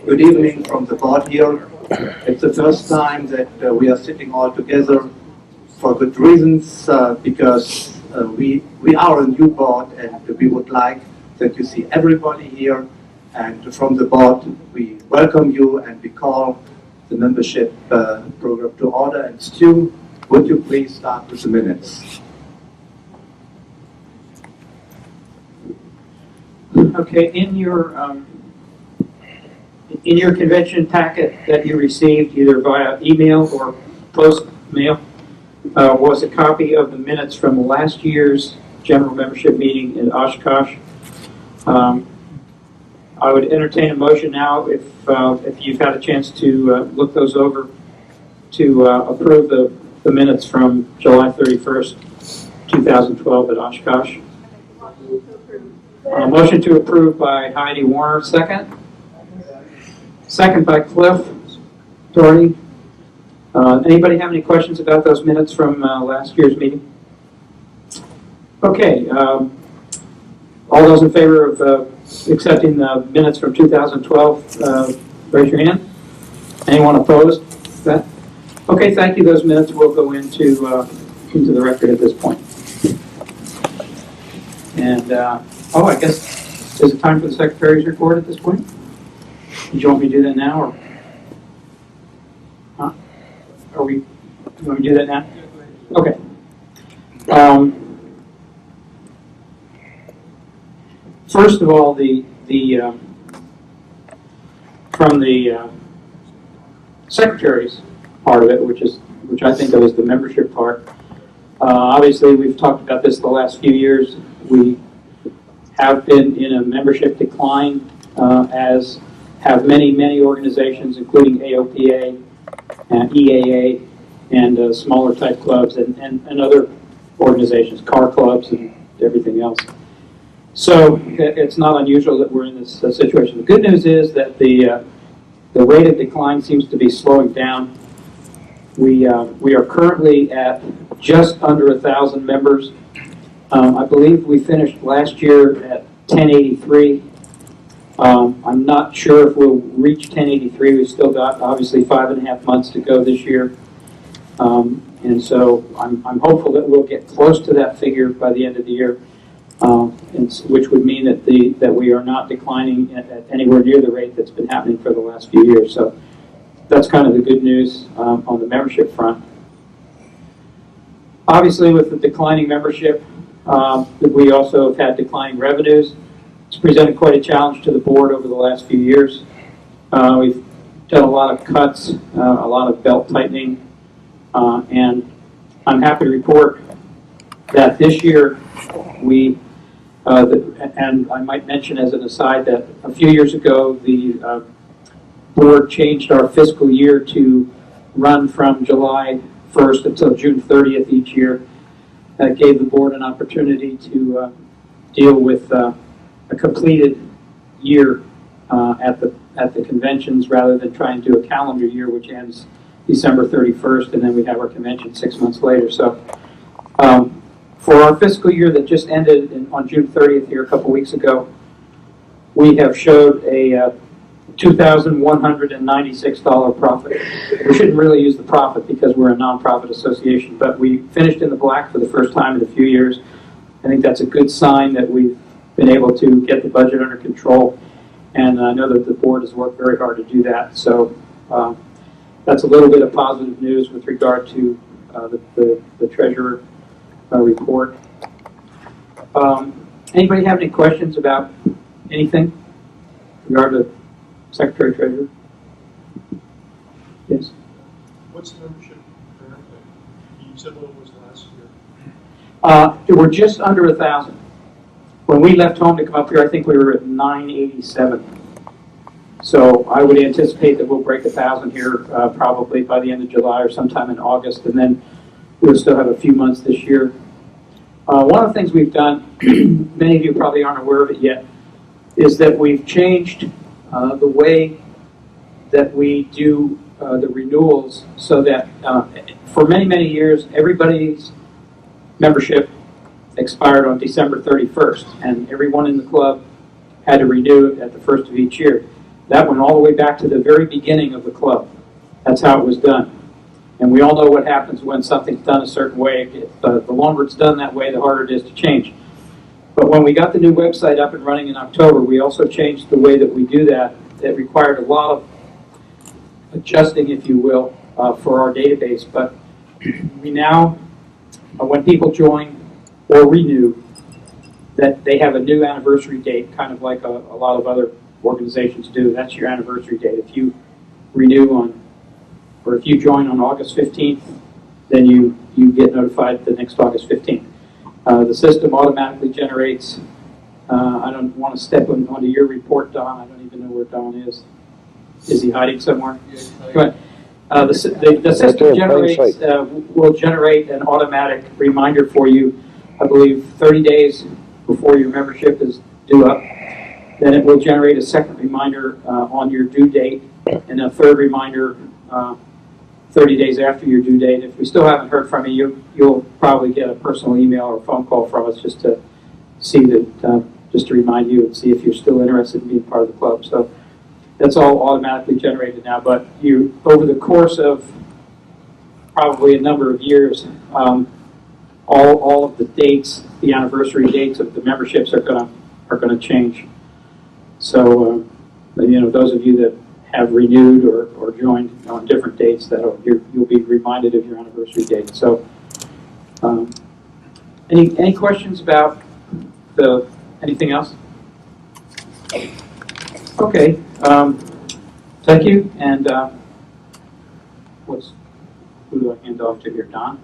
Good evening from the board here. It's the first time that we are sitting all together for good reasons, because we are a new board and we would like that you see everybody here. And from the board, we welcome you and we call the membership program to order. And Stu, would you please start with the minutes? Okay, in your convention packet that you received either via email or post mail was a copy of the minutes from last year's general membership meeting in Oshkosh. I would entertain a motion now if you've had a chance to look those over to approve the minutes from July 31st, 2012 at Oshkosh. Motion to approve by Heidi Warner, second. Second by Cliff Doherty. Anybody have any questions about those minutes from last year's meeting? Okay. All those in favor of accepting the minutes from 2012, raise your hand. Anyone opposed to that? Okay, thank you. Those minutes will go into the record at this point. And oh, I guess, is it time for the Secretary's report at this point? Did you want me to do that now, or? Huh? You want me to do that now? Okay. First of all, from the Secretary's part of it, which I think of as the membership part. Obviously, we've talked about this the last few years. We have been in a membership decline, as have many organizations, including AOPA, and EAA, and smaller type clubs, and other organizations, car clubs, and everything else. So it's not unusual that we're in this situation. The good news is that the rate of decline seems to be slowing down. We are currently at just under 1,000 members. I believe we finished last year at 1083. I'm not sure if we'll reach 1083. We've still got obviously 5.5 months to go this year. And so I'm hopeful that we'll get close to that figure by the end of the year, which would mean that we are not declining at anywhere near the rate that's been happening for the last few years. So that's kind of the good news on the membership front. Obviously, with the declining membership, we also have had declining revenues. It's presented quite a challenge to the board over the last few years. We've done a lot of cuts, a lot of belt tightening, and I'm happy to report that this year and I might mention as an aside that a few years ago the board changed our fiscal year to run from July 1st until June 30th each year. That gave the board an opportunity to deal with a completed year at the conventions rather than trying to do a calendar year which ends December 31st and then we have our convention 6 months later. So for our fiscal year that just ended on June 30th here a couple weeks ago, we have showed a $2,196 profit. We shouldn't really use the profit because we're a nonprofit association, but we finished in the black for the first time in a few years. I think that's a good sign that we've been able to get the budget under control, and I know that the board has worked very hard to do that. So that's a little bit of positive news with regard to the treasurer report. Anybody have any questions about anything with regard to Secretary Treasurer? Yes. What's the membership currently? You said what it was last year. We're just under 1,000. When we left home to come up here, I think we were at 987. So I would anticipate that we'll break 1,000 here probably by the end of July or sometime in August, and then we'll still have a few months this year. One of the things we've done, many of you probably aren't aware of it yet, is that we've changed the way that we do the renewals so that for many years, everybody's membership expired on December 31st, and everyone in the club had to renew it at the first of each year. That went all the way back to the very beginning of the club. That's how it was done. And we all know what happens when something's done a certain way. The longer it's done that way, the harder it is to change. But when we got the new website up and running in October, we also changed the way that we do that. It required a lot of adjusting, if you will, for our database. But we now, when people join or renew, that they have a new anniversary date, kind of like a lot of other organizations do. That's your anniversary date. If you renew on, or if you join on August 15th, then you get notified the next August 15th. The system automatically generates, I don't want to step onto your report, Don. I don't even know where Don is. Is he hiding somewhere? Go ahead. The system generates, will generate an automatic reminder for you, I believe 30 days before your membership is due up. Then it will generate a second reminder on your due date, and a third reminder 30 days after your due date. If we still haven't heard from you, you'll probably get a personal email or phone call from us just to see that, just to remind you and see if you're still interested in being part of the club. So that's all automatically generated now. But you, over the course of probably a number of years, all of the dates, the anniversary dates of the memberships are gonna change. So those of you that have renewed or joined on different dates, you'll be reminded of your anniversary date. So, any questions about anything else? Okay. Thank you. And who do I hand off to here? Don.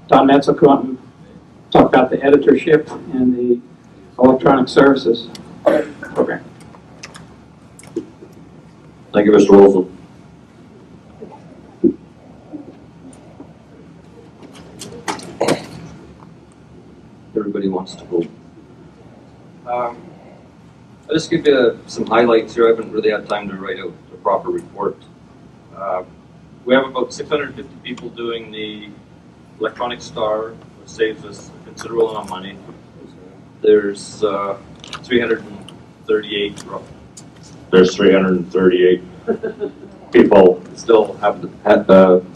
Don Metz will come up and talk about the editorship and the electronic services program. Thank you, Mr. Wolfen. Everybody wants to go. I'll just give you some highlights here. I haven't really had time to write out a proper report. We have about 650 people doing the electronic star, which saves us a considerable amount of money. There's 338 people still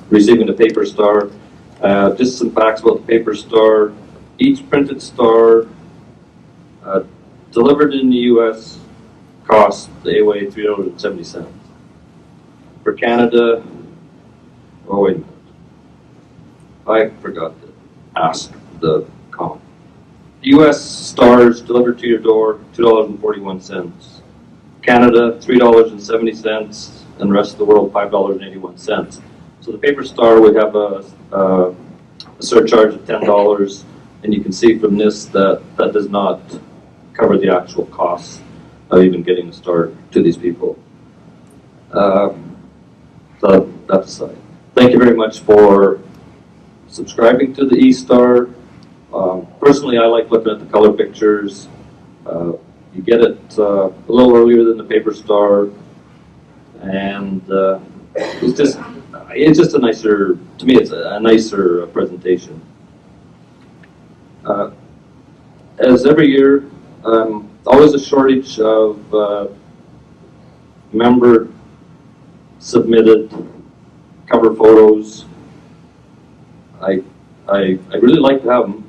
receiving the paper star. Just some facts about the paper star. Each printed star delivered in the U.S. costs the AWA $3.70. For Canada, oh wait a minute, I forgot to ask the comment. U.S. stars delivered to your door, $2.41. Canada, $3.70, and the rest of the world, $5.81. So the paper star would have a surcharge of $10, and you can see from this that that does not cover the actual costs of even getting a star to these people. So that's aside. Thank you very much for subscribing to the E-Star. Personally, I like looking at the color pictures. You get it a little earlier than the paper star, and it's just a nicer, to me, it's a nicer presentation. As every year, always a shortage of member submitted cover photos. I really like to have them.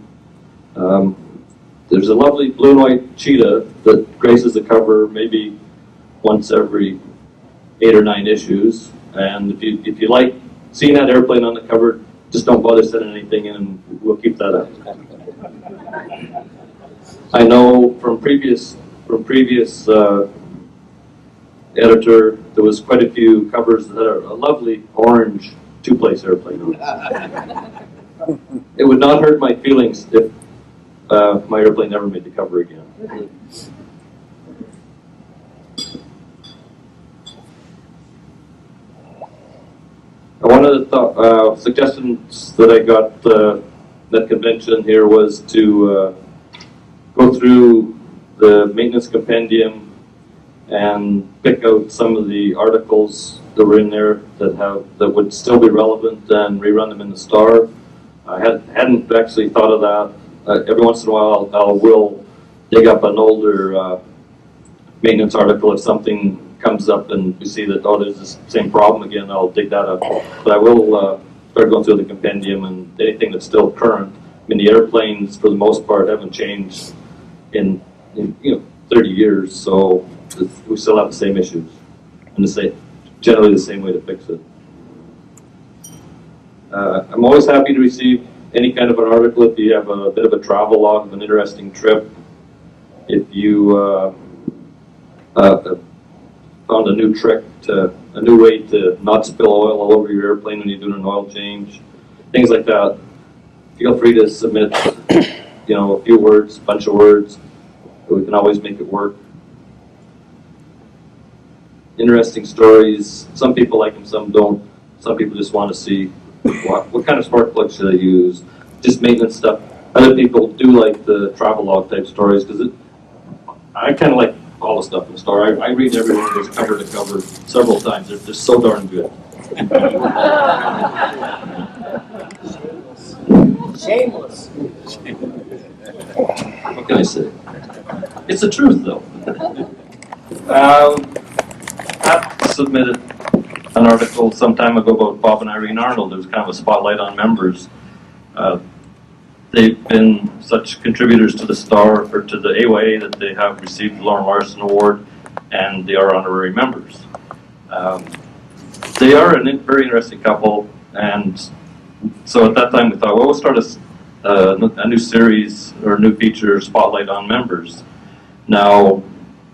There's a lovely blue and white cheetah that graces the cover maybe once every 8 or 9 issues. And if you like seeing that airplane on the cover, just don't bother sending anything in, and we'll keep that up. I know from previous editor, there was quite a few covers that are a lovely orange 2-place airplane on it. It would not hurt my feelings if my airplane never made the cover again. One of the suggestions that I got at convention here was to go through the maintenance compendium and pick out some of the articles that were in there that would still be relevant and rerun them in the Star. I hadn't actually thought of that. Every once in a while, I will dig up an older maintenance article. If something comes up and we see that, oh, there's this same problem again, I'll dig that up. But I will start going through the compendium and anything that's still current. I mean, the airplanes, for the most part, haven't changed in 30 years, so we still have the same issues and generally the same way to fix it. I'm always happy to receive any kind of an article if you have a bit of a travel log of an interesting trip. If you found a new trick a new way to not spill oil all over your airplane when you're doing an oil change, things like that. Feel free to submit, a few words, a bunch of words. We can always make it work. Interesting stories. Some people like them, some don't. Some people just want to see what kind of spark plugs should I use. Just maintenance stuff. Other people do like the travel log type stories because I kind of like all the stuff in the store. I read every one of those cover to cover several times. They're just so darn good. Shameless. What can I say? It's the truth, though. I submitted an article some time ago about Bob and Irene Arnold. It was kind of a spotlight on members. They've been such contributors to the Star, or to the AYA, that they have received the Lauren Larson Award, and they are honorary members. They are a very interesting couple, and so at that time we thought, well, we'll start a new series or a new feature, Spotlight on Members. Now,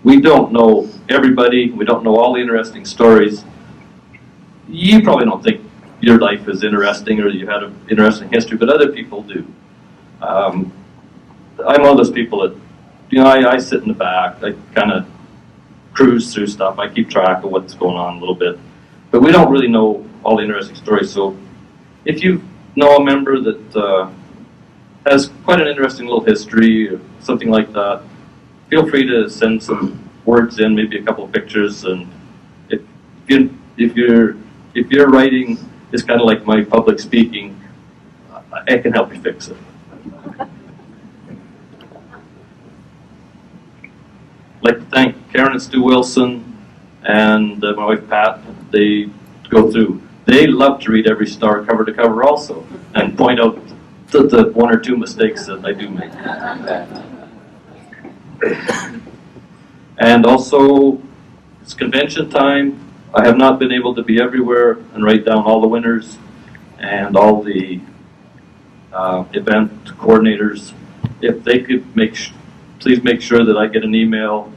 we don't know everybody, we don't know all the interesting stories. You probably don't think your life is interesting or that you had an interesting history, but other people do. I'm one of those people that, I sit in the back, I kind of cruise through stuff, I keep track of what's going on a little bit, but we don't really know all the interesting stories. So if you know a member that has quite an interesting little history or something like that, feel free to send some words in, maybe a couple of pictures, and if your writing is kind of like my public speaking, I can help you fix it. I'd like to thank Karen and Stu Wilson and my wife Pat. They go through. They love to read every Star cover to cover also, and point out the one or two mistakes that I do make. And also, it's convention time. I have not been able to be everywhere and write down all the winners and all the event coordinators. If they could please make sure that I get an email,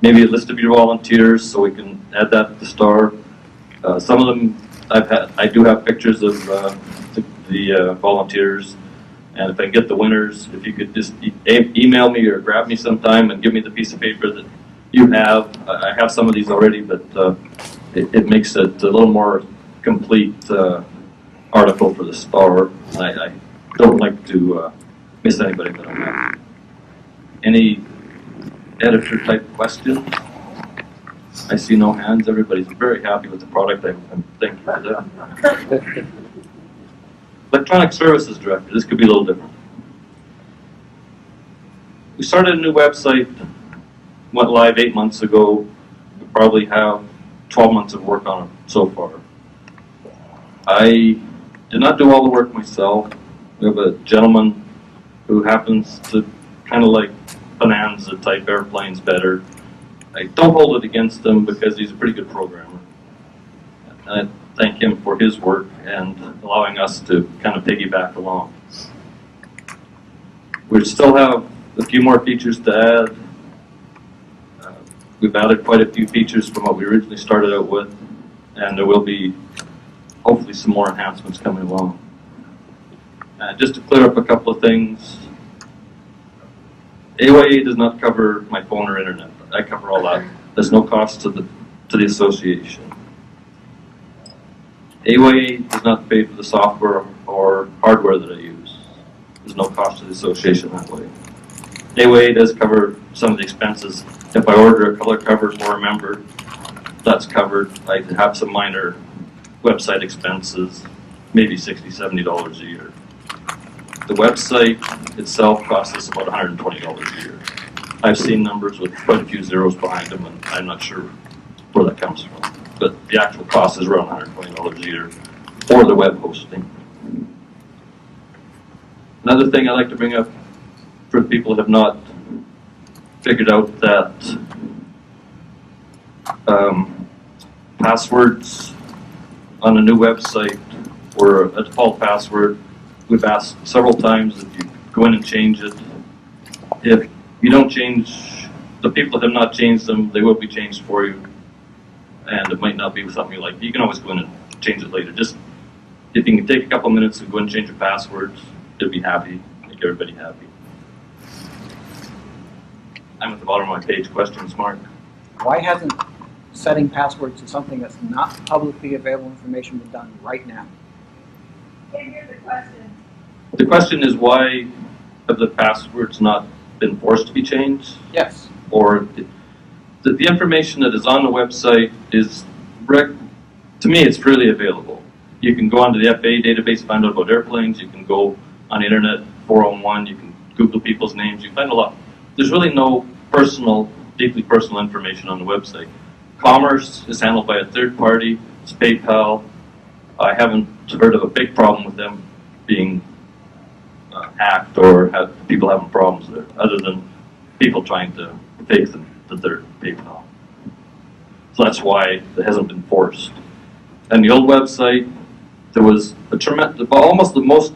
maybe a list of your volunteers so we can add that to the Star. Some of them I do have pictures of the volunteers, and if I can get the winners, if you could just email me or grab me sometime and give me the piece of paper that you have. I have some of these already, but it makes it a little more complete article for the Star. I don't like to miss anybody that I have. Any editor type questions? I see no hands. Everybody's very happy with the product. I'm thankful for that. Electronic Services Director. This could be a little different. We started a new website, went live 8 months ago. We probably have 12 months of work on it so far. I did not do all the work myself. We have a gentleman who happens to kind of like Bonanza type airplanes better. I don't hold it against him because he's a pretty good programmer. And I thank him for his work and allowing us to kind of piggyback along. We still have a few more features to add. We've added quite a few features from what we originally started out with, and there will be hopefully some more enhancements coming along. Just to clear up a couple of things, AYA does not cover my phone or internet. I cover all that. There's no cost to the association. AYA does not pay for the software or hardware that I use. There's no cost to the association that way. AYA does cover some of the expenses. If I order a color cover for a member, that's covered. I have some minor website expenses, maybe $60, $70 a year. The website itself costs us about $120 a year. I've seen numbers with quite a few zeros behind them, and I'm not sure where that comes from. But the actual cost is around $120 a year for the web hosting. Another thing I'd like to bring up for people that have not figured out that passwords on a new website or a default password, we've asked several times if you go in and change it. If you don't change, the people that have not changed them, they will be changed for you. And it might not be something you like. You can always go in and change it later. Just if you can take a couple minutes and go and change your passwords, you'll be happy, make everybody happy. I'm at the bottom of my page. Questions, Mark? Why hasn't setting passwords to something that's not publicly available information been done right now? Can't hear the question. The question is, why have the passwords not been forced to be changed? Yes. Or the information that is on the website is, to me, it's freely available. You can go onto the FAA database, find out about airplanes. You can go on the internet, 401. You can Google people's names. You find a lot. There's really no personal, deeply personal information on the website. Commerce is handled by a third party. It's PayPal. I haven't heard of a big problem with them being hacked or people having problems there, other than people trying to fake the third PayPal. So that's why it hasn't been forced. And the old website, there was a tremendous, almost the most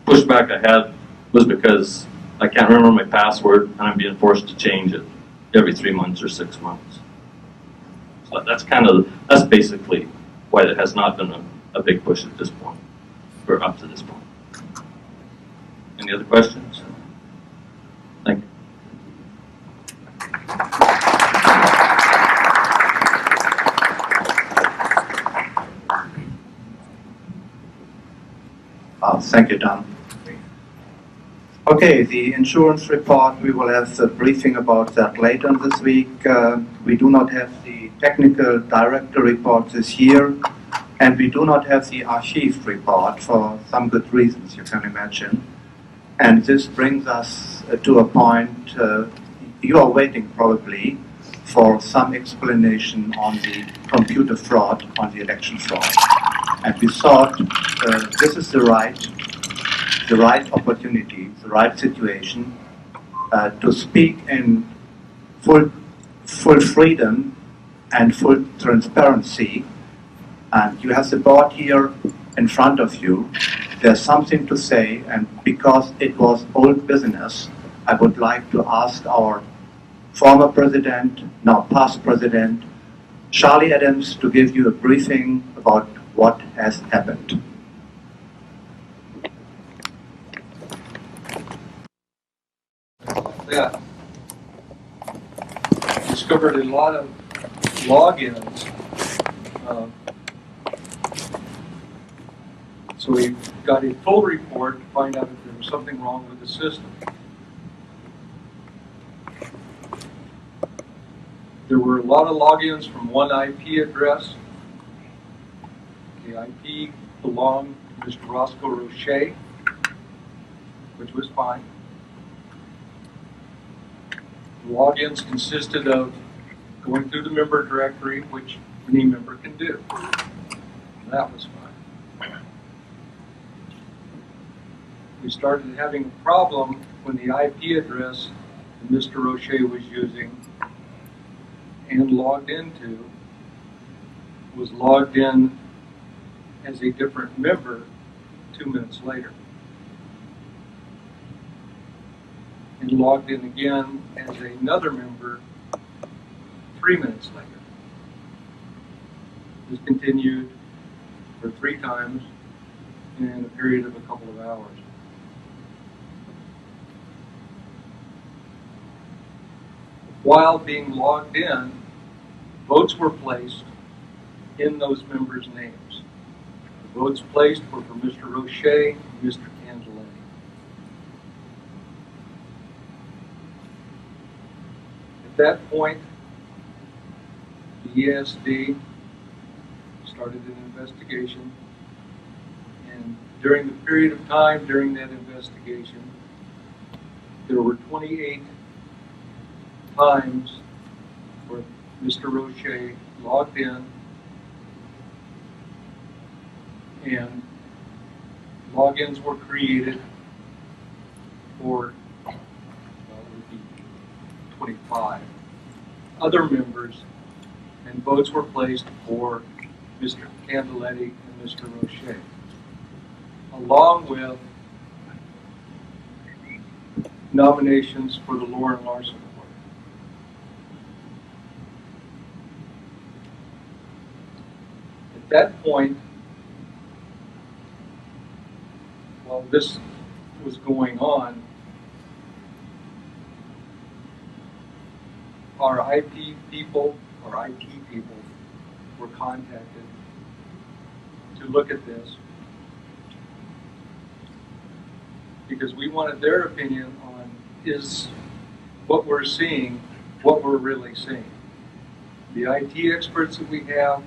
pushback I had was because I can't remember my password and I'm being forced to change it every 3 months or 6 months. So that's basically why there has not been a big push at this point, or up to this point. Any other questions? Thank you. Thank you, Don. Okay, the insurance report, we will have a briefing about that later this week. We do not have the technical director report this year, and we do not have the archive report for some good reasons, you can imagine. And this brings us to a point, you are waiting probably for some explanation on the computer fraud, on the election fraud. And we thought this is the right opportunity, the right situation to speak in full freedom and full transparency. And you have the board here in front of you. There's something to say, and because it was old business, I would like to ask our former president, now past president, Charlie Adams, to give you a briefing about what has happened. Yeah. Discovered a lot of logins. So we got a full report to find out if there was something wrong with the system. There were a lot of logins from one IP address. The IP belonged to Mr. Roscoe Roche, which was fine. The logins consisted of going through the member directory, which any member can do. And that was fine. We started having a problem when the IP address that Mr. Roche was using and logged into was logged in as a different member 2 minutes later. And logged in again as another member 3 minutes later. This continued for 3 times in a period of a couple of hours. While being logged in, votes were placed in those members' names. The votes placed were for Mr. Roche and Mr. Candelaine. At that point, the ESD started an investigation, and during the period of time during that investigation, there were 28 times where Mr. Roche logged in and logins were created for, well, it would be 25 other members, and votes were placed for Mr. Candeletti and Mr. Roche, along with nominations for the Lauren Larson Award. At that point, while this was going on, our IT people were contacted to look at this because we wanted their opinion on is what we're seeing, what we're really seeing. The IT experts that we have,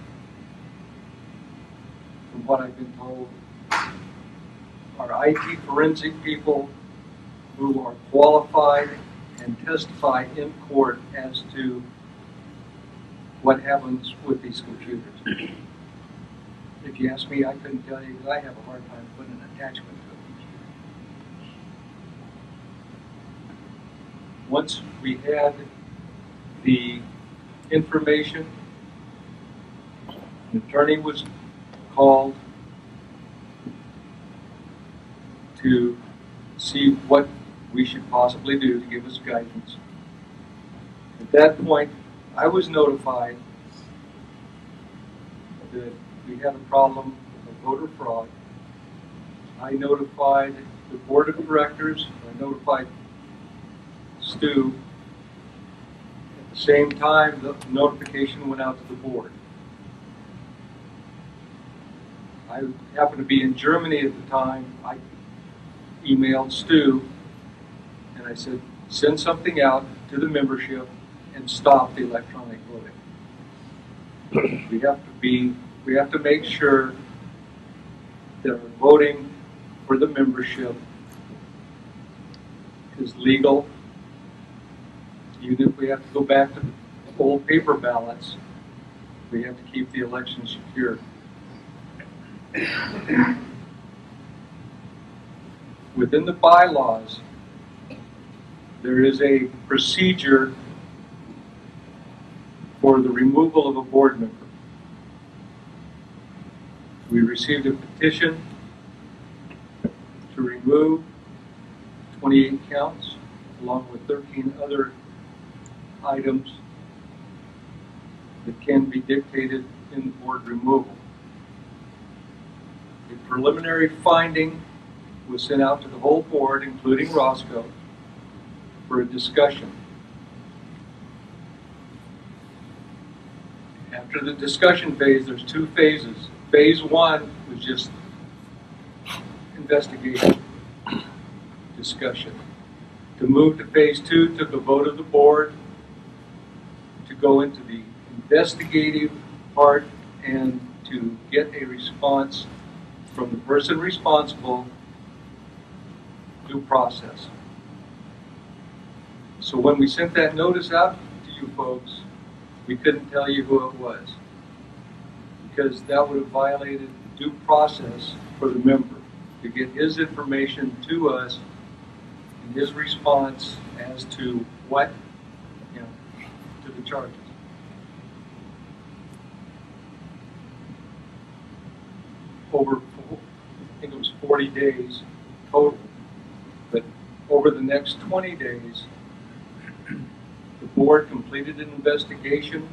from what I've been told, are IT forensic people who are qualified and testify in court as to what happens with these computers. If you ask me, I couldn't tell you because I have a hard time putting an attachment to a computer. Once we had the information, an attorney was called to see what we should possibly do to give us guidance. At that point, I was notified that we had a problem of voter fraud. I notified the board of directors, I notified Stu. At the same time, the notification went out to the board. I happened to be in Germany at the time. I emailed Stu and I said, send something out to the membership and stop the electronic voting. We have to make sure that our voting for the membership is legal. Even if we have to go back to the old paper ballots, we have to keep the election secure. Within the bylaws, there is a procedure for the removal of a board member. We received a petition to remove 28 counts, along with 13 other items that can be dictated in the board removal. A preliminary finding was sent out to the whole board, including Roscoe, for a discussion. After the discussion phase, there's two phases. Phase one was just investigation, discussion. To move to phase two took a vote of the board to go into the investigative part and to get a response from the person responsible, due process. So when we sent that notice out to you folks, we couldn't tell you who it was, because that would have violated due process for the member to get his information to us and his response as to what, to the charges. Over, I think it was 40 days total, but over the next 20 days, the board completed an investigation.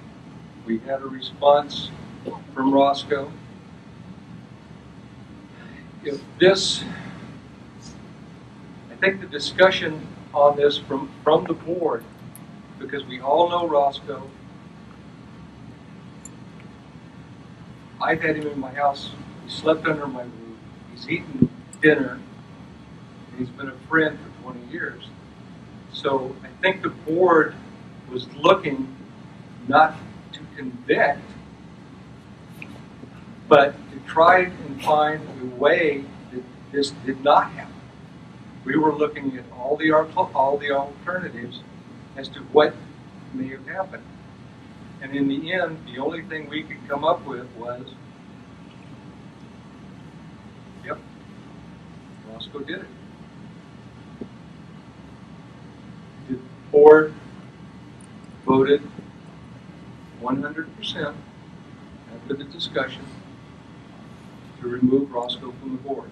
We had a response from Roscoe. If this, I think the discussion on this from the board, because we all know Roscoe. I've had him in my house. He slept under my roof. He's eaten dinner. He's been a friend for 20 years. So I think the board was looking not to convict, but to try and find a way that this did not happen. We were looking at all the alternatives as to what may have happened. And in the end, the only thing we could come up with was, yep, Roscoe did it. The board voted 100% after the discussion to remove Roscoe from the board.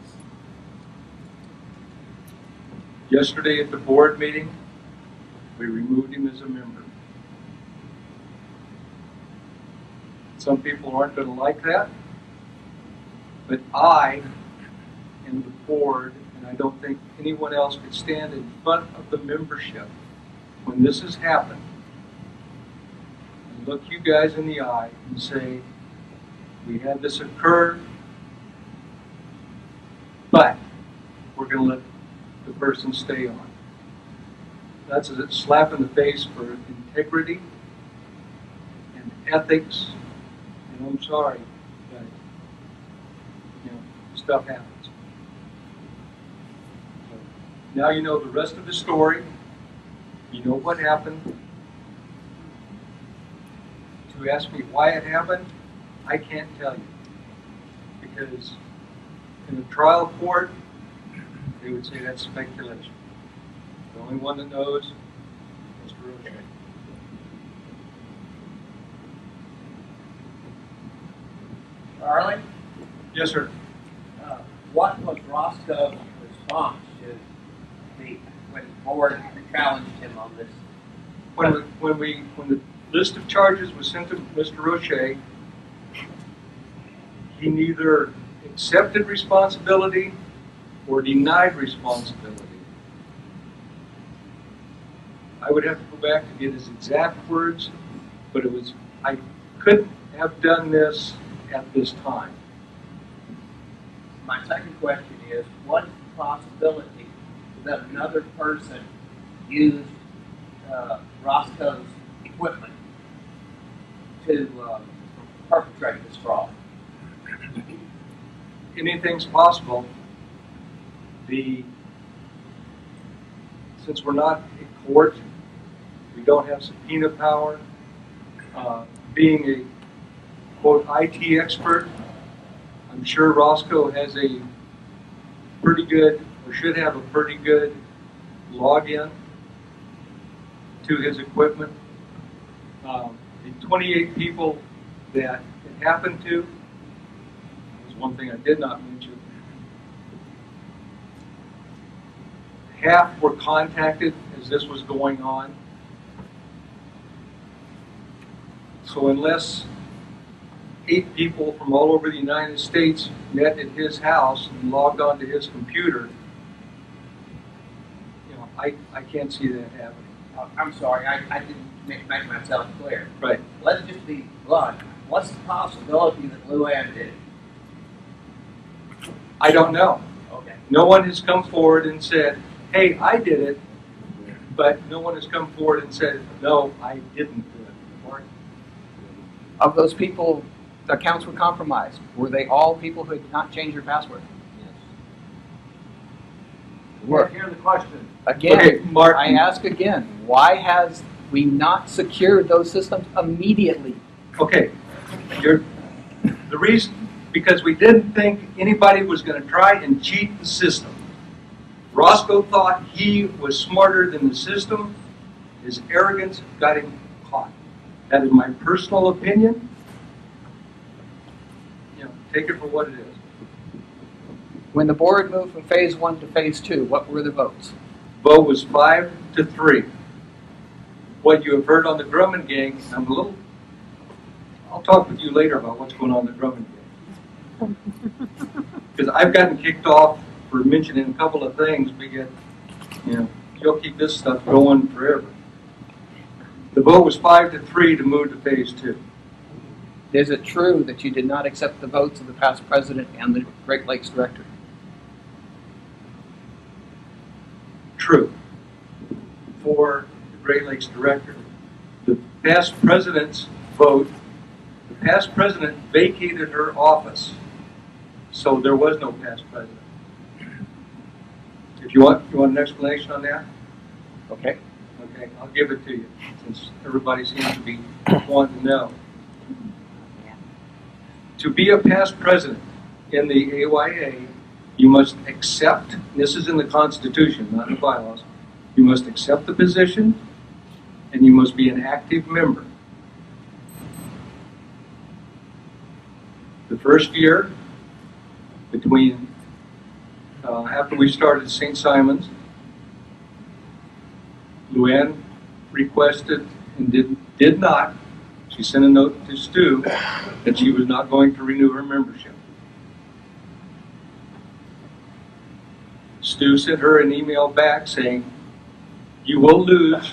Yesterday at the board meeting, we removed him as a member. Some people aren't going to like that, but I and the board, and I don't think anyone else could stand in front of the membership when this has happened and look you guys in the eye and say, we had this occur, but we're going to let the person stay on. That's a slap in the face for integrity and ethics. And I'm sorry, but stuff happens. So now you know the rest of the story. You know what happened. To ask me why it happened, I can't tell you. Because in a trial court, they would say that's speculation. The only one that knows is Mr. O'Shea. Charlie, Yes, sir. what was Roscoe's response to when the board challenged him on this? When the list of charges was sent to Mr. O'Shea, he neither accepted responsibility or denied responsibility. I would have to go back to get his exact words, but it was, I couldn't have done this at this time. My second question is, what is the possibility that another person used Roscoe's equipment to perpetrate this fraud? Anything's possible. Since we're not a court, we don't have subpoena power. Being a quote IT expert, I'm sure Roscoe has a pretty good, or should have a pretty good login to his equipment. The 28 people that it happened to was one thing I did not mention. Half were contacted as this was going on. So unless 8 people from all over the United States met at his house and logged onto his computer, I can't see that happening. I'm sorry, I didn't make myself clear. Right. Let's just be blunt. What's the possibility that Luann did it? I don't know. Okay. No one has come forward and said, hey, I did it, but no one has come forward and said, no, I didn't do it. Mark? Of those people, accounts were compromised. Were they all people who did not change their password? Were. Here's the question. Again, Okay, Mark. I ask again, why has we not secured those systems immediately? Okay, the reason, because we didn't think anybody was going to try and cheat the system. Roscoe thought he was smarter than the system. His arrogance got him caught. That is my personal opinion. Take it for what it is. When the board moved from phase 1 to phase 2, what were the votes? Vote was 5-3. What you have heard on the Grumman gang, I'll talk with you later about what's going on in the Grumman gang. Because I've gotten kicked off for mentioning a couple of things, but yet, you'll keep this stuff going forever. The vote was 5-3 to move to phase 2. Is it true that you did not accept the votes of the past president and the Great Lakes director? True. For the Great Lakes director. The past president's vote, the past president vacated her office, so there was no past president. If you want an explanation on that? Okay. Okay. Okay, I'll give it to you, since everybody seems to be wanting to know. To be a past president in the AYA, you must accept, and this is in the Constitution, not in the bylaws, you must accept the position, and you must be an active member. The first year, between after we started St. Simon's, Luann requested and did not, she sent a note to Stu that she was not going to renew her membership. Stu sent her an email back saying, you will lose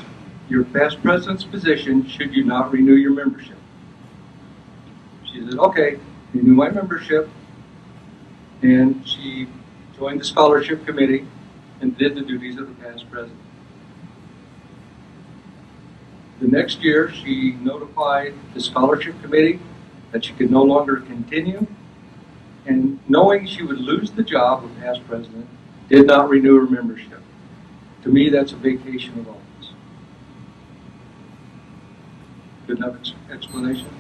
your past president's position should you not renew your membership. She said, okay, renew my membership. And she joined the scholarship committee and did the duties of the past president. The next year, she notified the scholarship committee that she could no longer continue, and knowing she would lose the job of past president, did not renew her membership. To me, that's a vacation of office. Good enough explanation?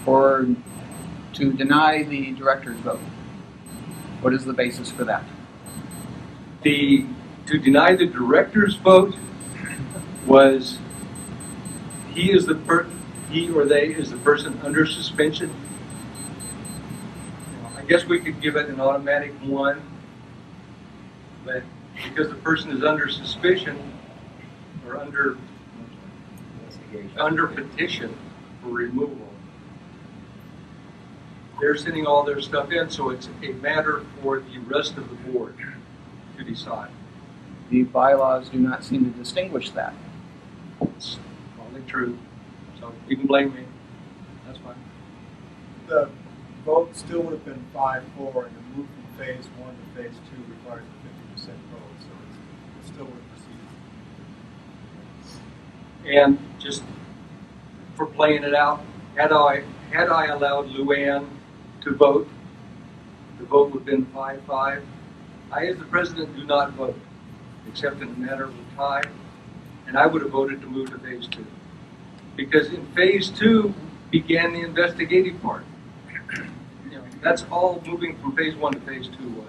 To deny the director's vote. What is the basis for that? To deny the director's vote was he or they is the person under suspension. I guess we could give it an automatic 1, but because the person is under suspicion or under petition for removal, they're sending all their stuff in, so it's a matter for the rest of the board to decide. The bylaws do not seem to distinguish that. It's probably true, so you can blame me. That's fine. The vote still would have been 5-4, and the move from phase 1 to phase 2 requires a 50% vote, so it still would have proceeded. And just for playing it out, had I allowed Luann to vote, the vote would have been 5-5. I, as the president, do not vote, except in a matter of a tie, and I would have voted to move to phase 2. Because in phase 2 began the investigative part. That's all moving from phase 1 to phase 2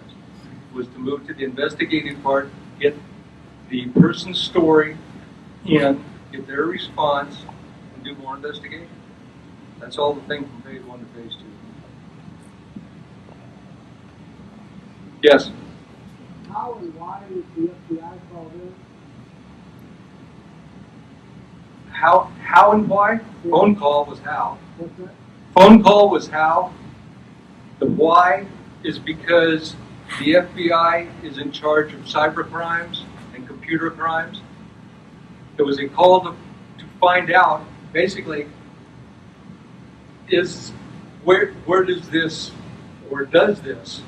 was to move to the investigative part, get the person's story in, get their response, and do more investigation. That's all the thing from phase 1 to phase 2. Yes? How and why is the FBI called in? How and why? Phone call was how. What's that? Phone call was how. The why is because the FBI is in charge of cyber crimes and computer crimes. It was a call to find out, basically, where does this, or does this,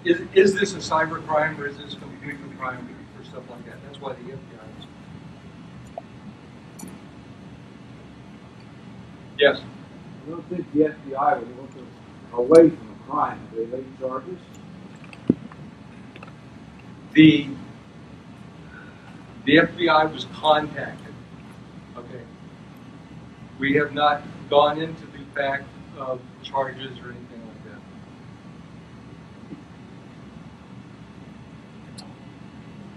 is this a cyber crime or is this a computer crime or stuff like that? That's why the FBI is. Yes. I don't think the FBI would look away from a crime. They lay charges. The FBI was contacted. Okay. We have not gone into the fact of charges or anything like that.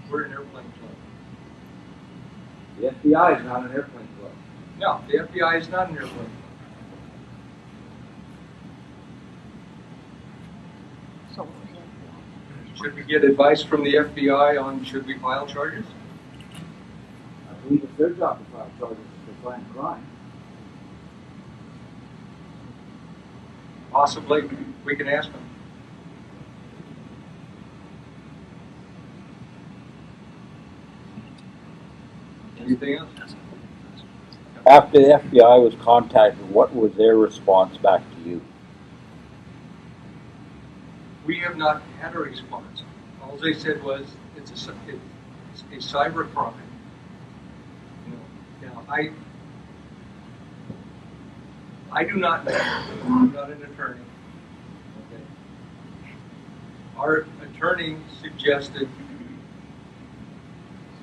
We're an airplane club. The FBI is not an airplane club. No, the FBI is not an airplane club. Should we get advice from the FBI on should we file charges? I believe it's their job to file charges if they find a crime. Possibly, we can ask them. Anything else? After the FBI was contacted, what was their response back to you? We have not had a response. All they said was it's a cyber crime. Now I do not know. I'm not an attorney. Okay. Our attorney suggested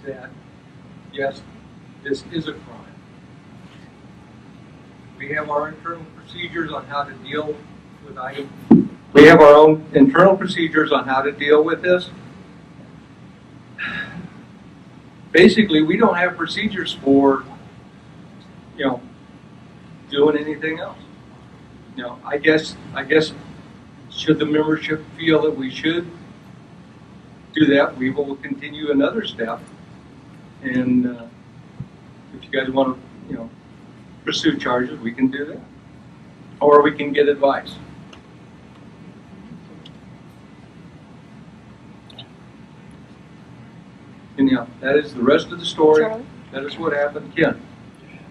that yes, this is a crime. We have our internal procedures on how to deal with items. We have our own internal procedures on how to deal with this. Basically, we don't have procedures for, doing anything else. I guess, should the membership feel that we should do that, we will continue another step. And if you guys want to, pursue charges, we can do that. Or we can get advice. Anyhow, that is the rest of the story. Charlie? That is what happened. Ken?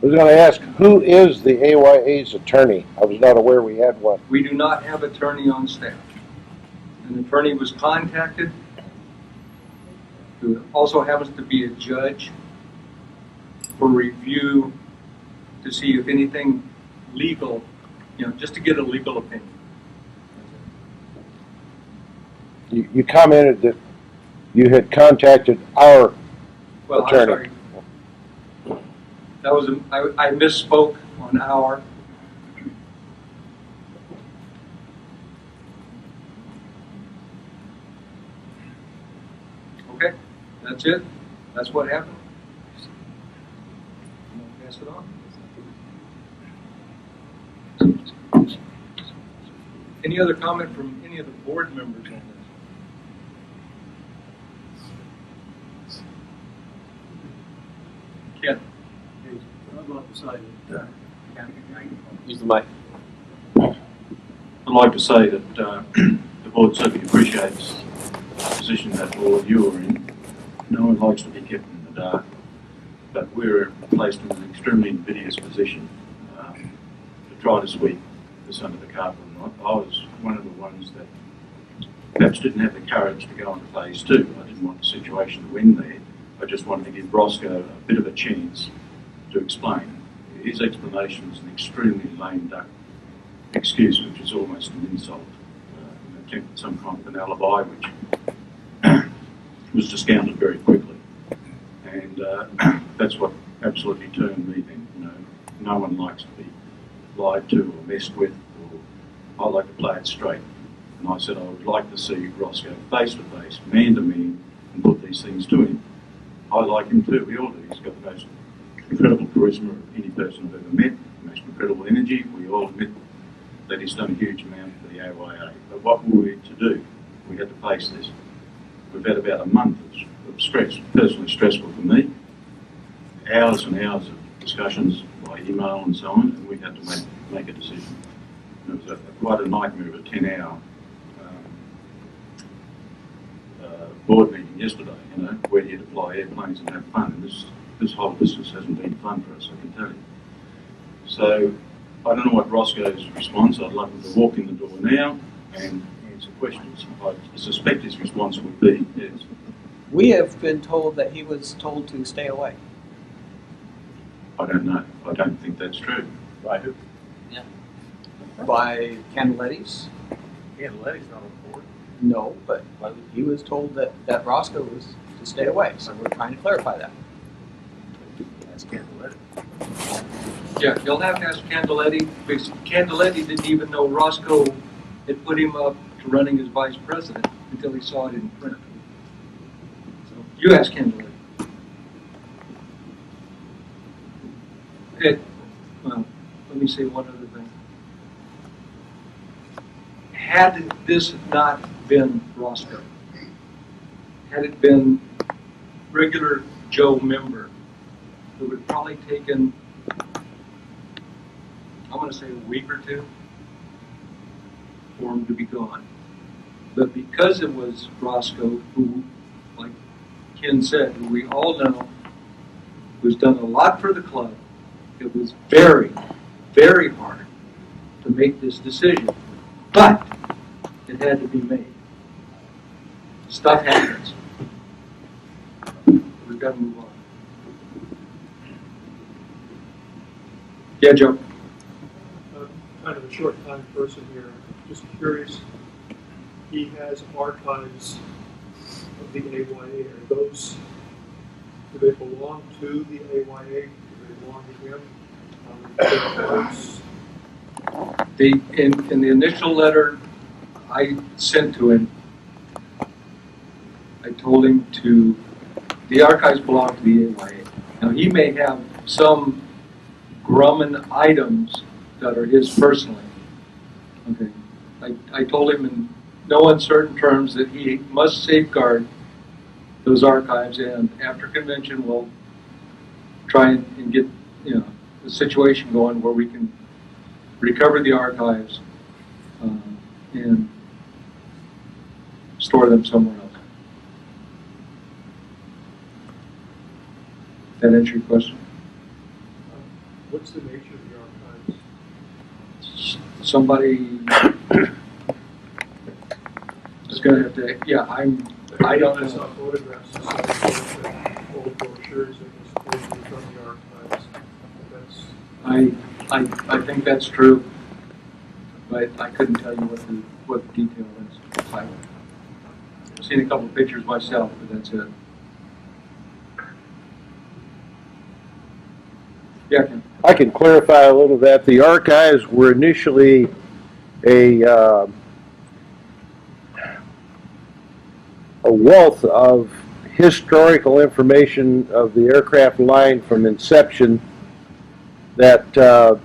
I was going to ask, who is the AYA's attorney? I was not aware we had one. We do not have attorney on staff. An attorney was contacted, who also happens to be a judge, for review to see if anything legal, just to get a legal opinion. You commented that you had contacted our Well, attorney. I'm sorry. That was I misspoke on our. Okay, that's it. That's what happened. I'm gonna pass it on. Any other comment from any of the board members on this? Ken? I'd like to say that, Use the mic. I'd like to say that the board certainly appreciates the position that all of you are in. No one likes to be kept in the dark, but we're placed in an extremely invidious position to try to sweep this under the carpet. I was one of the ones that perhaps didn't have the courage to go into phase 2. I didn't want the situation to end there. I just wanted to give Roscoe a bit of a chance to explain. His explanation was an extremely lame duck excuse, which is almost an insult. An attempt at some kind of an alibi, which was discounted very quickly. And that's what absolutely turned me then. No one likes to be lied to or messed with, or I like to play it straight. And I said I would like to see Roscoe face to face, man to man, and put these things to him. I like him too, we all do. He's got the most incredible charisma of any person I've ever met, the most incredible energy. We all admit that he's done a huge amount for the AYA. But what were we to do? We had to face this. We've had about a month of stress, personally stressful for me, hours and hours of discussions by email and so on, and we had to make a decision. And it was quite a nightmare of a 10-hour board meeting yesterday, we're here to fly airplanes and have fun. And this whole business hasn't been fun for us, I can tell you. So I don't know what Roscoe's response. I'd love him to walk in the door now and answer questions. I suspect his response would be yes. We have been told that he was told to stay away. I don't know. I don't think that's true. By who? Yeah. By Candaletti's? Candaletti's not on board. No, but he was told that Roscoe was to stay away, so we're trying to clarify that. That's Candeletti. Yeah, you'll have to ask Candeletti, because Candeletti didn't even know Roscoe had put him up to running as vice president until he saw it in print. So you ask Candeletti. Okay, well, let me say one other thing. Had this not been Roscoe, had it been regular Joe member, it would have probably taken, I want to say, a week or two for him to be gone. But because it was Roscoe, who, like Ken said, who we all know, who's done a lot for the club, it was very, very hard to make this decision. But it had to be made. Stuff happens. We've got to move on. Yeah, Joe. Kind of a short time person here. Just curious. He has archives of the AYA. Are those do they belong to the AYA? Do they belong to him? Cards? In the initial letter I sent to him, I told him the archives belong to the AYA. Now, he may have some Grumman items that are his personally. Okay. I told him in no uncertain terms that he must safeguard those archives, and after convention we'll try and get the situation going where we can recover the archives and store them somewhere else. That answer your question? What's the nature of the archives? Somebody is going to have to. Yeah, I don't I saw know. photographs of some old brochures that was supposedly from the archives. That's I think that's true, but I couldn't tell you what the detail is. I've seen a couple of pictures myself, but that's it. Yeah, Ken. I can clarify a little that the archives were initially a wealth of historical information of the aircraft line from inception that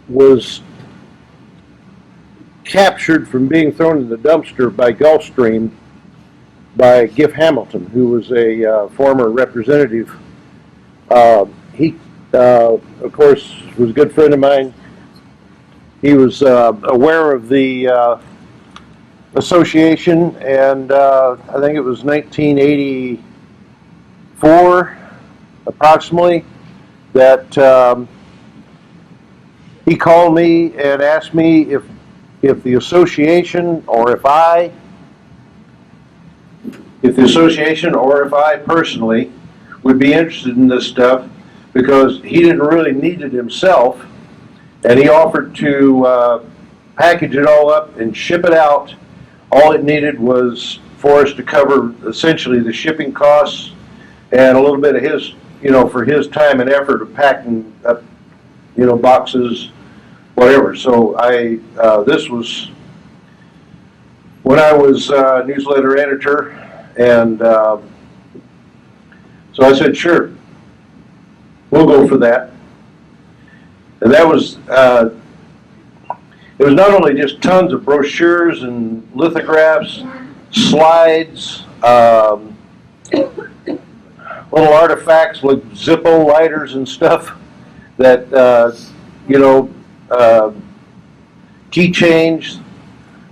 was captured from being thrown in the dumpster by Gulfstream by Giff Hamilton, who was a former representative. He, of course, was a good friend of mine. He was aware of the association, and I think it was 1984, approximately, that he called me and asked me if the association or if I personally would be interested in this stuff, because he didn't really need it himself, and he offered to package it all up and ship it out. All it needed was for us to cover essentially the shipping costs and a little bit of his, for his time and effort of packing up, boxes, whatever. So this was when I was newsletter editor, and so I said, sure, we'll go for that. And that was, it was not only just tons of brochures and lithographs, slides, little artifacts like Zippo lighters and stuff that, keychains,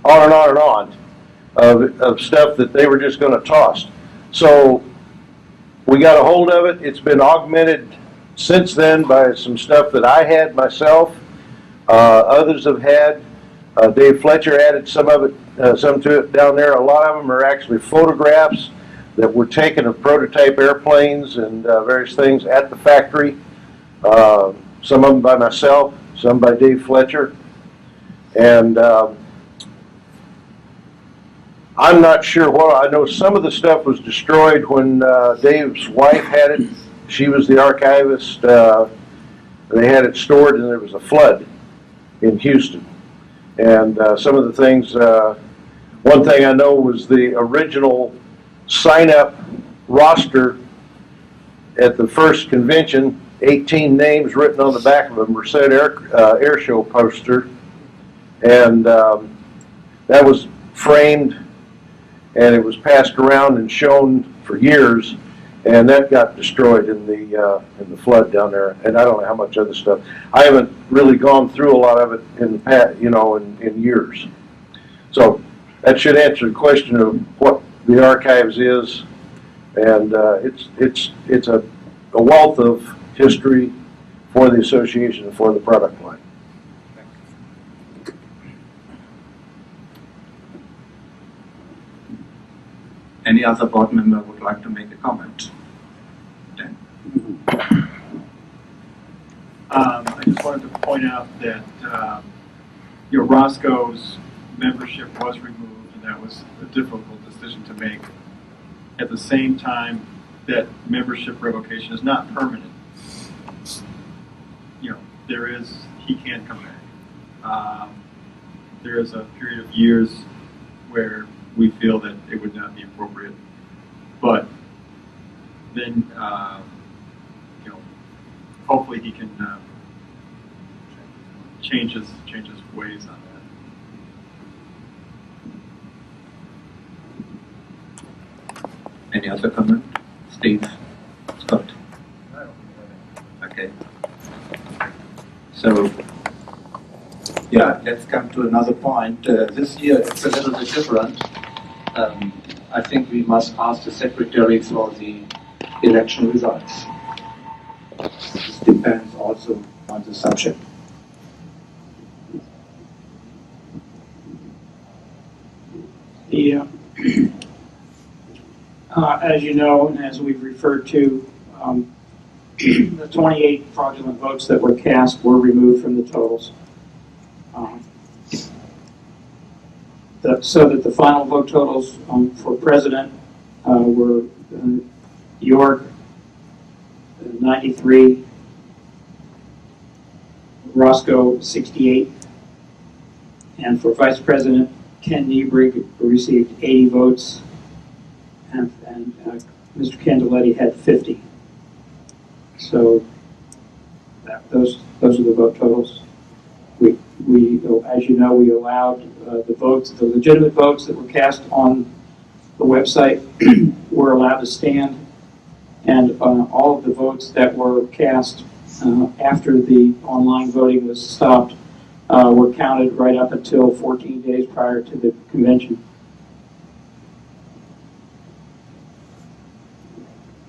on and on and on of stuff that they were just going to toss. So we got a hold of it. It's been augmented since then by some stuff that I had myself. Others have had. Dave Fletcher added some of it, some to it down there. A lot of them are actually photographs that were taken of prototype airplanes and various things at the factory. Some of them by myself, some by Dave Fletcher. And I'm not sure what. I know some of the stuff was destroyed when Dave's wife had it. She was the archivist. They had it stored, and there was a flood in Houston. And some of the things, one thing I know was the original sign-up roster at the first convention, 18 names written on the back of a Merced air show poster. And that was framed, and it was passed around and shown for years, and that got destroyed in the flood down there. And I don't know how much other stuff. I haven't really gone through a lot of it in the past, in years. So that should answer the question of what the archives is, and it's a wealth of history for the association and for the product line. Any other board member would like to make a comment? Dan. I just wanted to point out that Roscoe's membership was removed, and that was a difficult decision to make. At the same time, that membership revocation is not permanent. You know, he can come back. There is a period of years where we feel that it would not be appropriate, but then, you know, hopefully he can change his ways on that. Any other comment? Steve? Scott? Okay. So, Yeah, let's come to another point. This year it's a little bit different. I think we must ask the secretary for the election results. This depends also on the subject. As you know, and as we've referred to, the 28 fraudulent votes that were cast were removed from the totals. So that the final vote totals for president were York 93, Roscoe 68, and for vice president, Ken Niebrig received 80 votes, and Mr. Candeletti had 50. So those are the vote totals. We, as you know, we allowed the votes, the legitimate votes that were cast on the website were allowed to stand, and all of the votes that were cast after the online voting was stopped were counted right up until 14 days prior to the convention.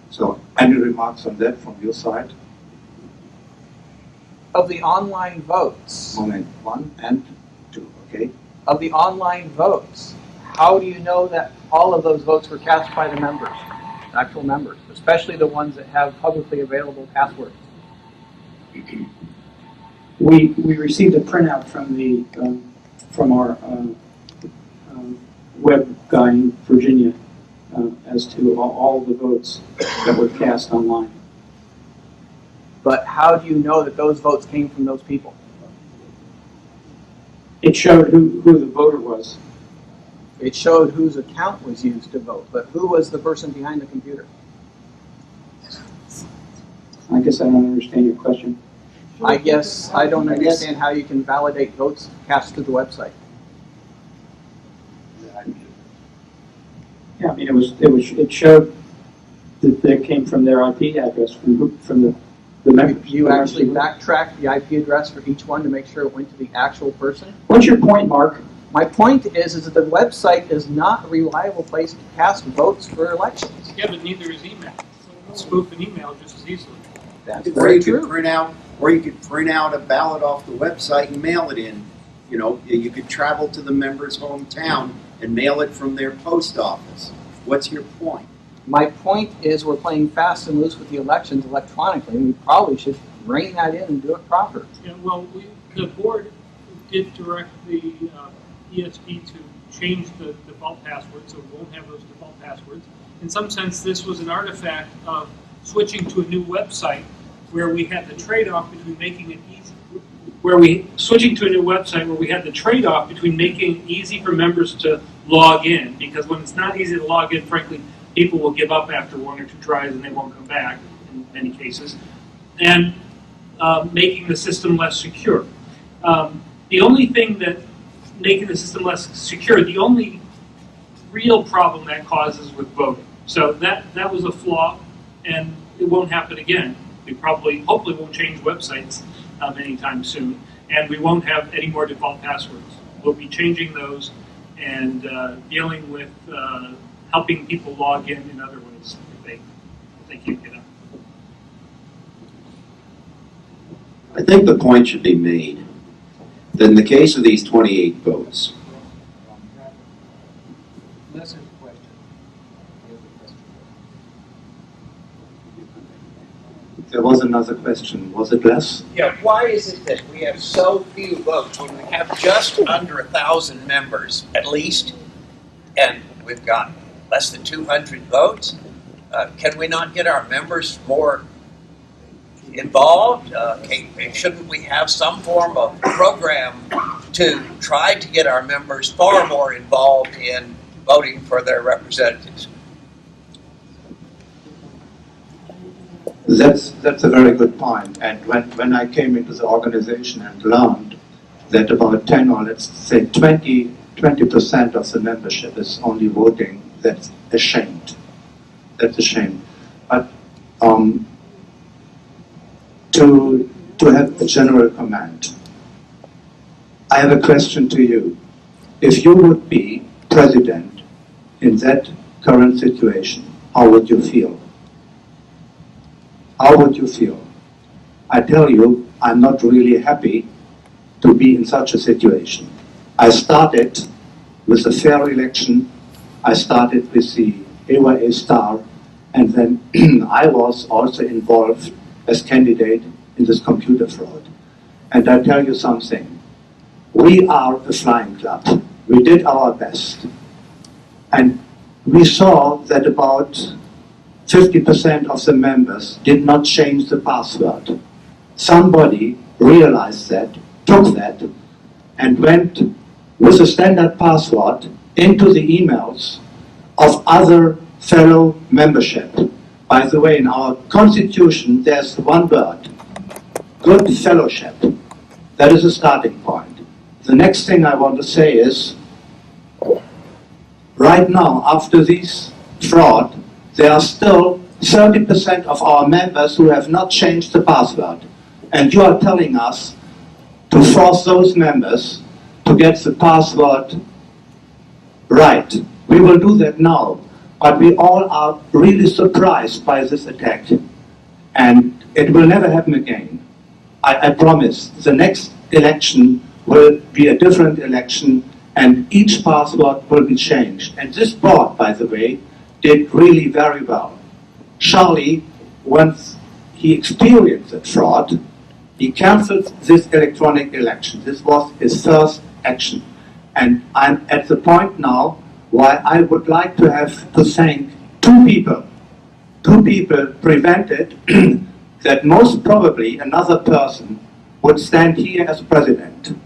So, any remarks on that from your side? of the online votes, Moment 1 and 2, okay? of the online votes, how do you know that all of those votes were cast by the members, actual members, especially the ones that have publicly available passwords? We received a printout from the from our web guy in Virginia as to all the votes that were cast online. But how do you know that those votes came from those people? It showed who the voter was. It showed whose account was used to vote, but who was the person behind the computer? I guess I don't understand your question. I guess I don't understand how you can validate votes cast to the website. Yeah, I mean it showed that they came from their IP address from the members. You actually backtracked the IP address for each one to make sure it went to the actual person? What's your point, Mark? My point is that the website is not a reliable place to cast votes for elections. Yeah, but neither is email. Spoof an email just as easily. That's Or very you could true. print out, or you could print out a ballot off the website and mail it in. You know, you could travel to the member's hometown and mail it from their post office. What's your point? My point is we're playing fast and loose with the elections electronically, and we probably should rein that in and do it proper. Yeah, well, the board did direct the ESP to change the default password, so we won't have those default passwords. In some sense, this was an artifact of switching to a new website where we had the trade-off between making it easy. Switching to a new website where we had the trade-off between making it easy for members to log in, because when it's not easy to log in, frankly, people will give up after one or two tries and they won't come back in many cases, and making the system less secure. The only thing that making the system less secure, the only real problem that causes with voting. So that was a flaw, and it won't happen again. We hopefully won't change websites anytime soon, and we won't have any more default passwords. We'll be changing those and dealing with helping people log in other ways if they can't get up. I think the point should be made that in the case of these 28 votes, That's a question. There was another question. Was it less? Yeah, why is it that we have so few votes when we have just under 1,000 members, at least, and we've got less than 200 votes? Can we not get our members more involved? Shouldn't we have some form of program to try to get our members far more involved in voting for their representatives? That's a very good point. And when I came into the organization and learned that about 10 or let's say 20% of the membership is only voting, that's ashamed. That's a shame. But to have a general comment, I have a question to you. If you would be president in that current situation, how would you feel? How would you feel? I tell you, I'm not really happy to be in such a situation. I started with a fair election. I started with the AYA Star, and then I was also involved as candidate in this computer fraud. And I tell you something, we are a flying club. We did our best. And we saw that about 50% of the members did not change the password. Somebody realized that, took that, and went with a standard password into the emails of other fellow membership. By the way, in our constitution, there's one word, good fellowship. That is a starting point. The next thing I want to say is, right now, after this fraud, there are still 30% of our members who have not changed the password. And you are telling us to force those members to get the password right. We will do that now, but we all are really surprised by this attack. And it will never happen again. I promise. The next election will be a different election, and each password will be changed. And this board, by the way, did really very well. Charlie, once he experienced the fraud, he canceled this electronic election. This was his first action. And I'm at the point now where I would like to have to thank two people. Two people prevented that most probably another person would stand here as president.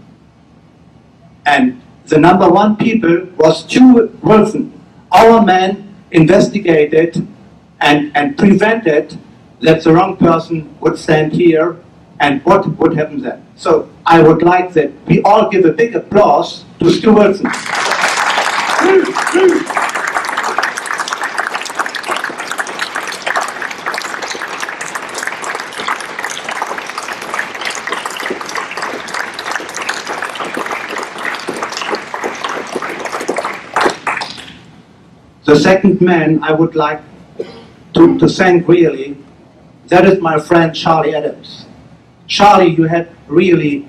And the number one people was Stu Wilson. Our man investigated and prevented that the wrong person would stand here, and what would happen then. So I would like that we all give a big applause to Stu Wilson. The second man I would like to thank really, that is my friend Charlie Adams. Charlie, you had really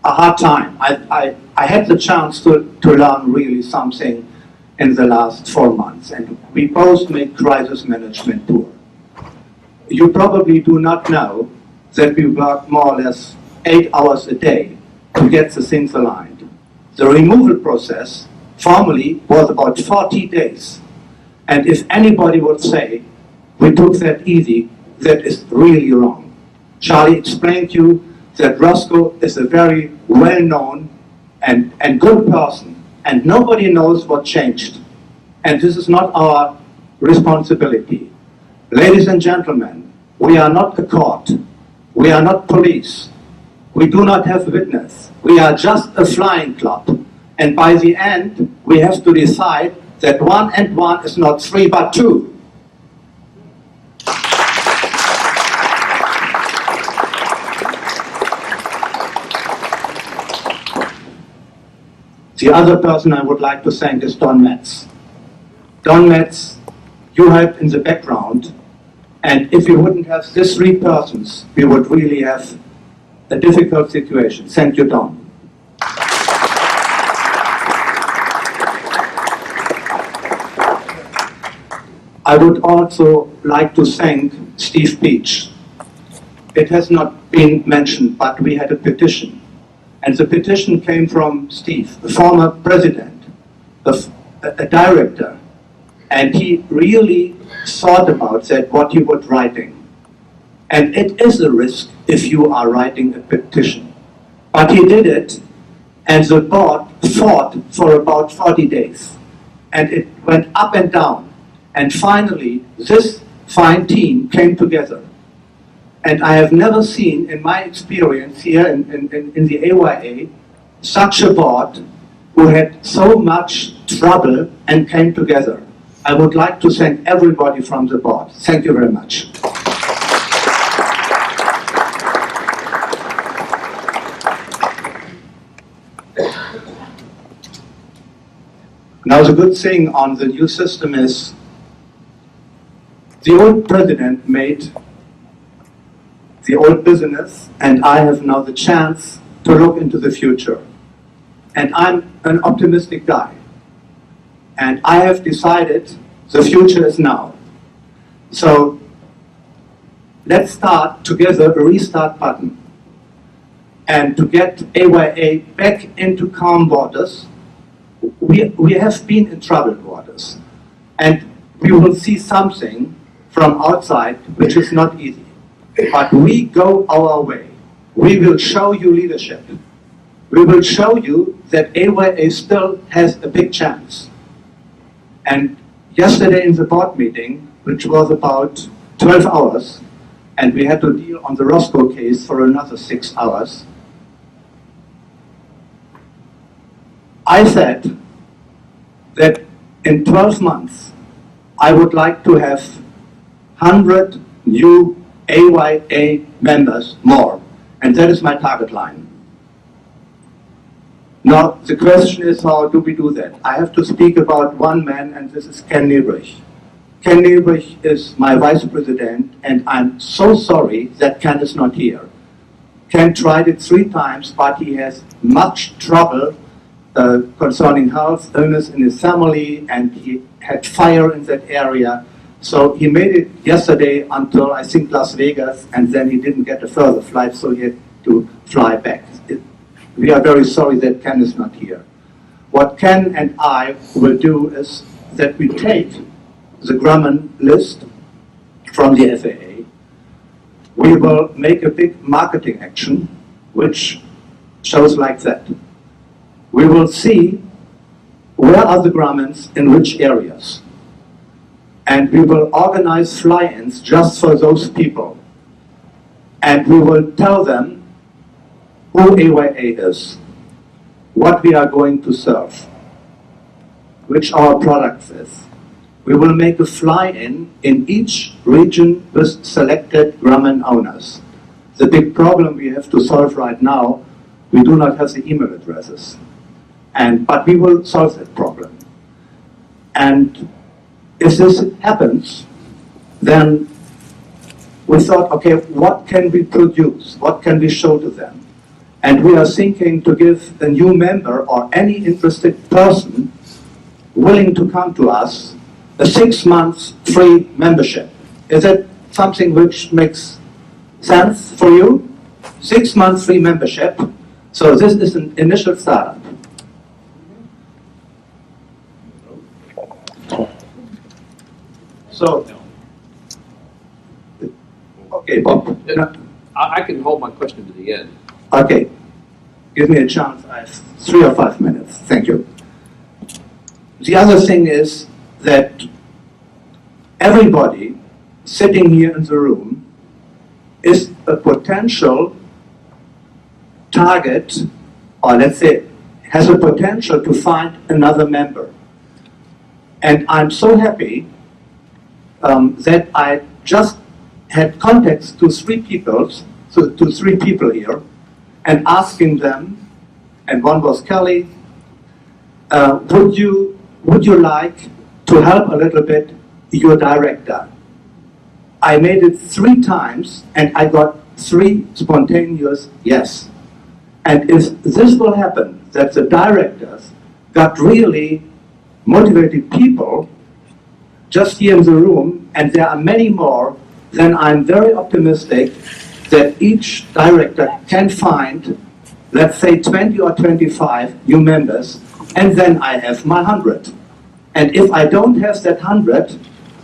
a hard time. I had the chance to learn really something in the last 4 months, and we both made crisis management poor. You probably do not know that we work more or less 8 hours a day to get the things aligned. The removal process formally was about 40 days. And if anybody would say we took that easy, that is really wrong. Charlie explained to you that Roscoe is a very well-known and good person, and nobody knows what changed. And this is not our responsibility. Ladies and gentlemen, we are not a court. We are not police. We do not have witness. We are just a flying club. And by the end, we have to decide that 1 and 1 is not 3 but 2. The other person I would like to thank is Don Metz. Don Metz, you helped in the background, and if you wouldn't have these 3 persons, we would really have a difficult situation. Thank you, Don. I would also like to thank Steve Peach. It has not been mentioned, but we had a petition. And the petition came from Steve, the former president, a director, And he really thought about that, what he was writing. And it is a risk if you are writing a petition. But he did it, and the board fought for about 40 days. And it went up and down. And finally, this fine team came together. And I have never seen, in my experience here in the AYA, such a board who had so much trouble and came together. I would like to thank everybody from the board. Thank you very much. Now the good thing on the new system is the old president made the old business, and I have now the chance to look into the future. And I'm an optimistic guy. And I have decided the future is now. So let's start together a restart button. And to get AYA back into calm waters, we have been in troubled waters. And we will see something from outside which is not easy. But we go our way. We will show you leadership. We will show you that AYA still has a big chance. And yesterday in the board meeting, which was about 12 hours, and we had to deal on the Roscoe case for another 6 hours, I said that in 12 months, I would like to have 100 new AYA members more, and that is my target line. Now, the question is, how do we do that? I have to speak about one man, and this is Ken Niebrich. Ken Niebrich is my vice president, and I'm so sorry that Ken is not here. Ken tried it 3 times, but he has much trouble concerning health, illness in his family, and he had fire in that area. So he made it yesterday until, I think, Las Vegas, and then he didn't get a further flight, so he had to fly back. We are very sorry that Ken is not here. What Ken and I will do is that we take the Grumman list from the FAA. We will make a big marketing action, which shows like that. We will see where are the Grummans in which areas. And we will organize fly-ins just for those people. And we will tell them who AYA is, what we are going to serve, which our product is. We will make a fly-in in each region with selected Grumman owners. The big problem we have to solve right now, we do not have the email addresses. But we will solve that problem. And if this happens, then we thought, okay, what can we produce? What can we show to them? And we are thinking to give a new member or any interested person willing to come to us a 6 months free membership. Is that something which makes sense for you? 6 months free membership. So this is an initial startup. So, okay, Bob. I can hold my question to the end. Okay, give me a chance. I have 3 or 5 minutes. Thank you. The other thing is that everybody sitting here in the room is a potential target, or let's say, has a potential to find another member. And I'm so happy that I just had contacts to 3 people, to 3 people here, and asking them, and one was Kelly, would you like to help a little bit your director? I made it 3 times, and I got 3 spontaneous yes. And if this will happen, that the directors got really motivated people just here in the room, and there are many more, then I'm very optimistic that each director can find, let's say, 20 or 25 new members, and then I have my 100. And if I don't have that 100,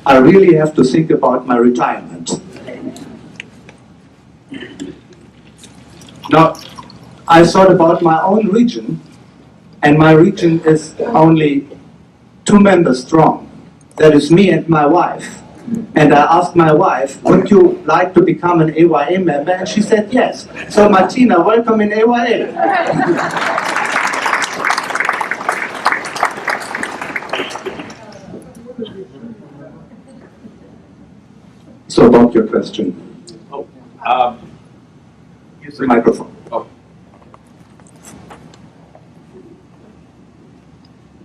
I really have to think about my retirement. Now, I thought about my own region, and my region is only 2 members strong. That is me and my wife. And I asked my wife, would you like to become an AYA member? And she said yes. So Martina, welcome in AYA. So about your question. Use the microphone.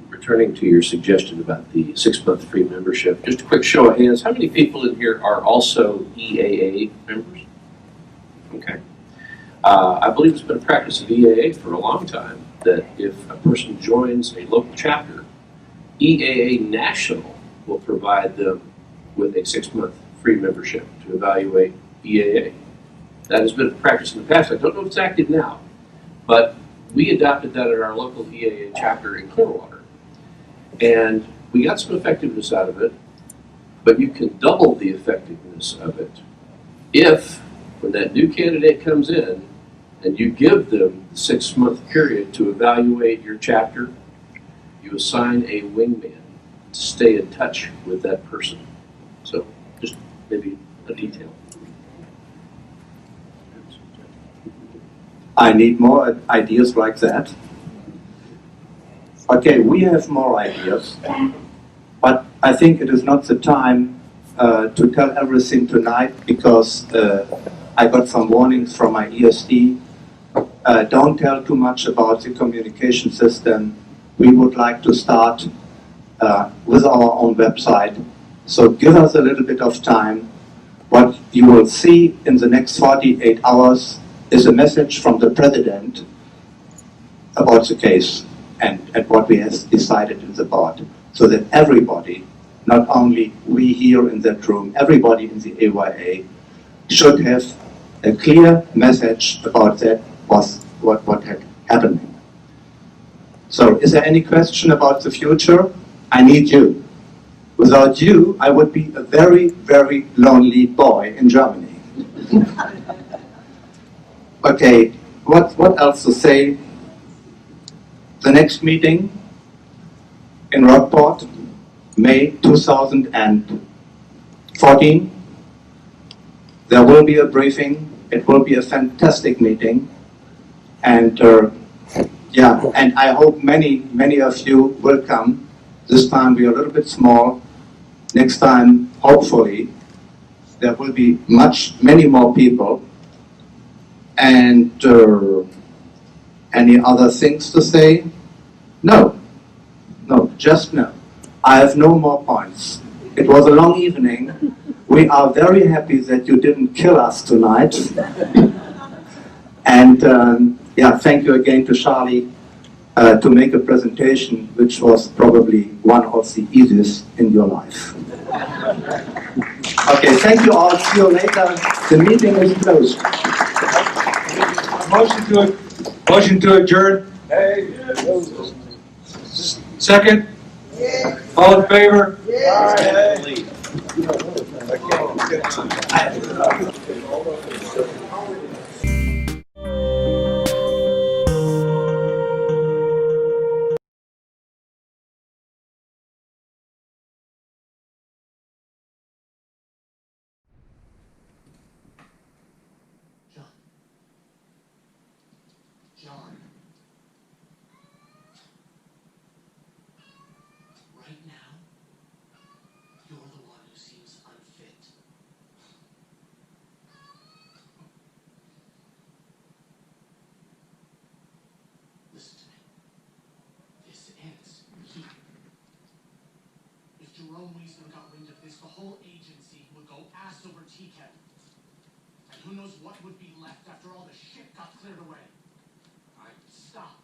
Returning to your suggestion about the 6-month free membership, just a quick show of hands, how many people in here are also EAA members? Okay. I believe it's been a practice of EAA for a long time that if a person joins a local chapter, EAA National will provide them with a 6-month free membership to evaluate EAA. That has been a practice in the past. I don't know if it's active now, but we adopted that at our local EAA chapter in Clearwater. And we got some effectiveness out of it, but you can double the effectiveness of it if, when that new candidate comes in, and you give them the 6-month period to evaluate your chapter, you assign a wingman to stay in touch with that person. So, just maybe a detail. I need more ideas like that. Okay, we have more ideas, but I think it is not the time to tell everything tonight because I got some warnings from my ESD. Don't tell too much about the communication system. We would like to start with our own website. So give us a little bit of time. What you will see in the next 48 hours is a message from the president about the case and what we have decided in the board, so that everybody, not only we here in that room, everybody in the AYA should have a clear message about that was what had happened. So is there any question about the future? I need you. Without you, I would be a very, very lonely boy in Germany. Okay, what else to say? The next meeting in Rockport, May 2014. There will be a briefing. It will be a fantastic meeting. And yeah, and I hope many of you will come. This time we are a little bit small. Next time, hopefully, there will be many more people. And any other things to say? No, just no. I have no more points. It was a long evening. We are very happy that you didn't kill us tonight. And yeah, thank you again to Charlie to make a presentation which was probably one of the easiest in your life. Okay, thank you all. See you later. The meeting is closed. Motion to adjourn. Second? All in favor? John. Right now, you're the one who seems unfit. Listen to me. This ends here. If Jerome Wiesman got wind of this, the whole agency would go ass over tea kettle. And who knows what would be left after all the shit got cleared away. All right, stop.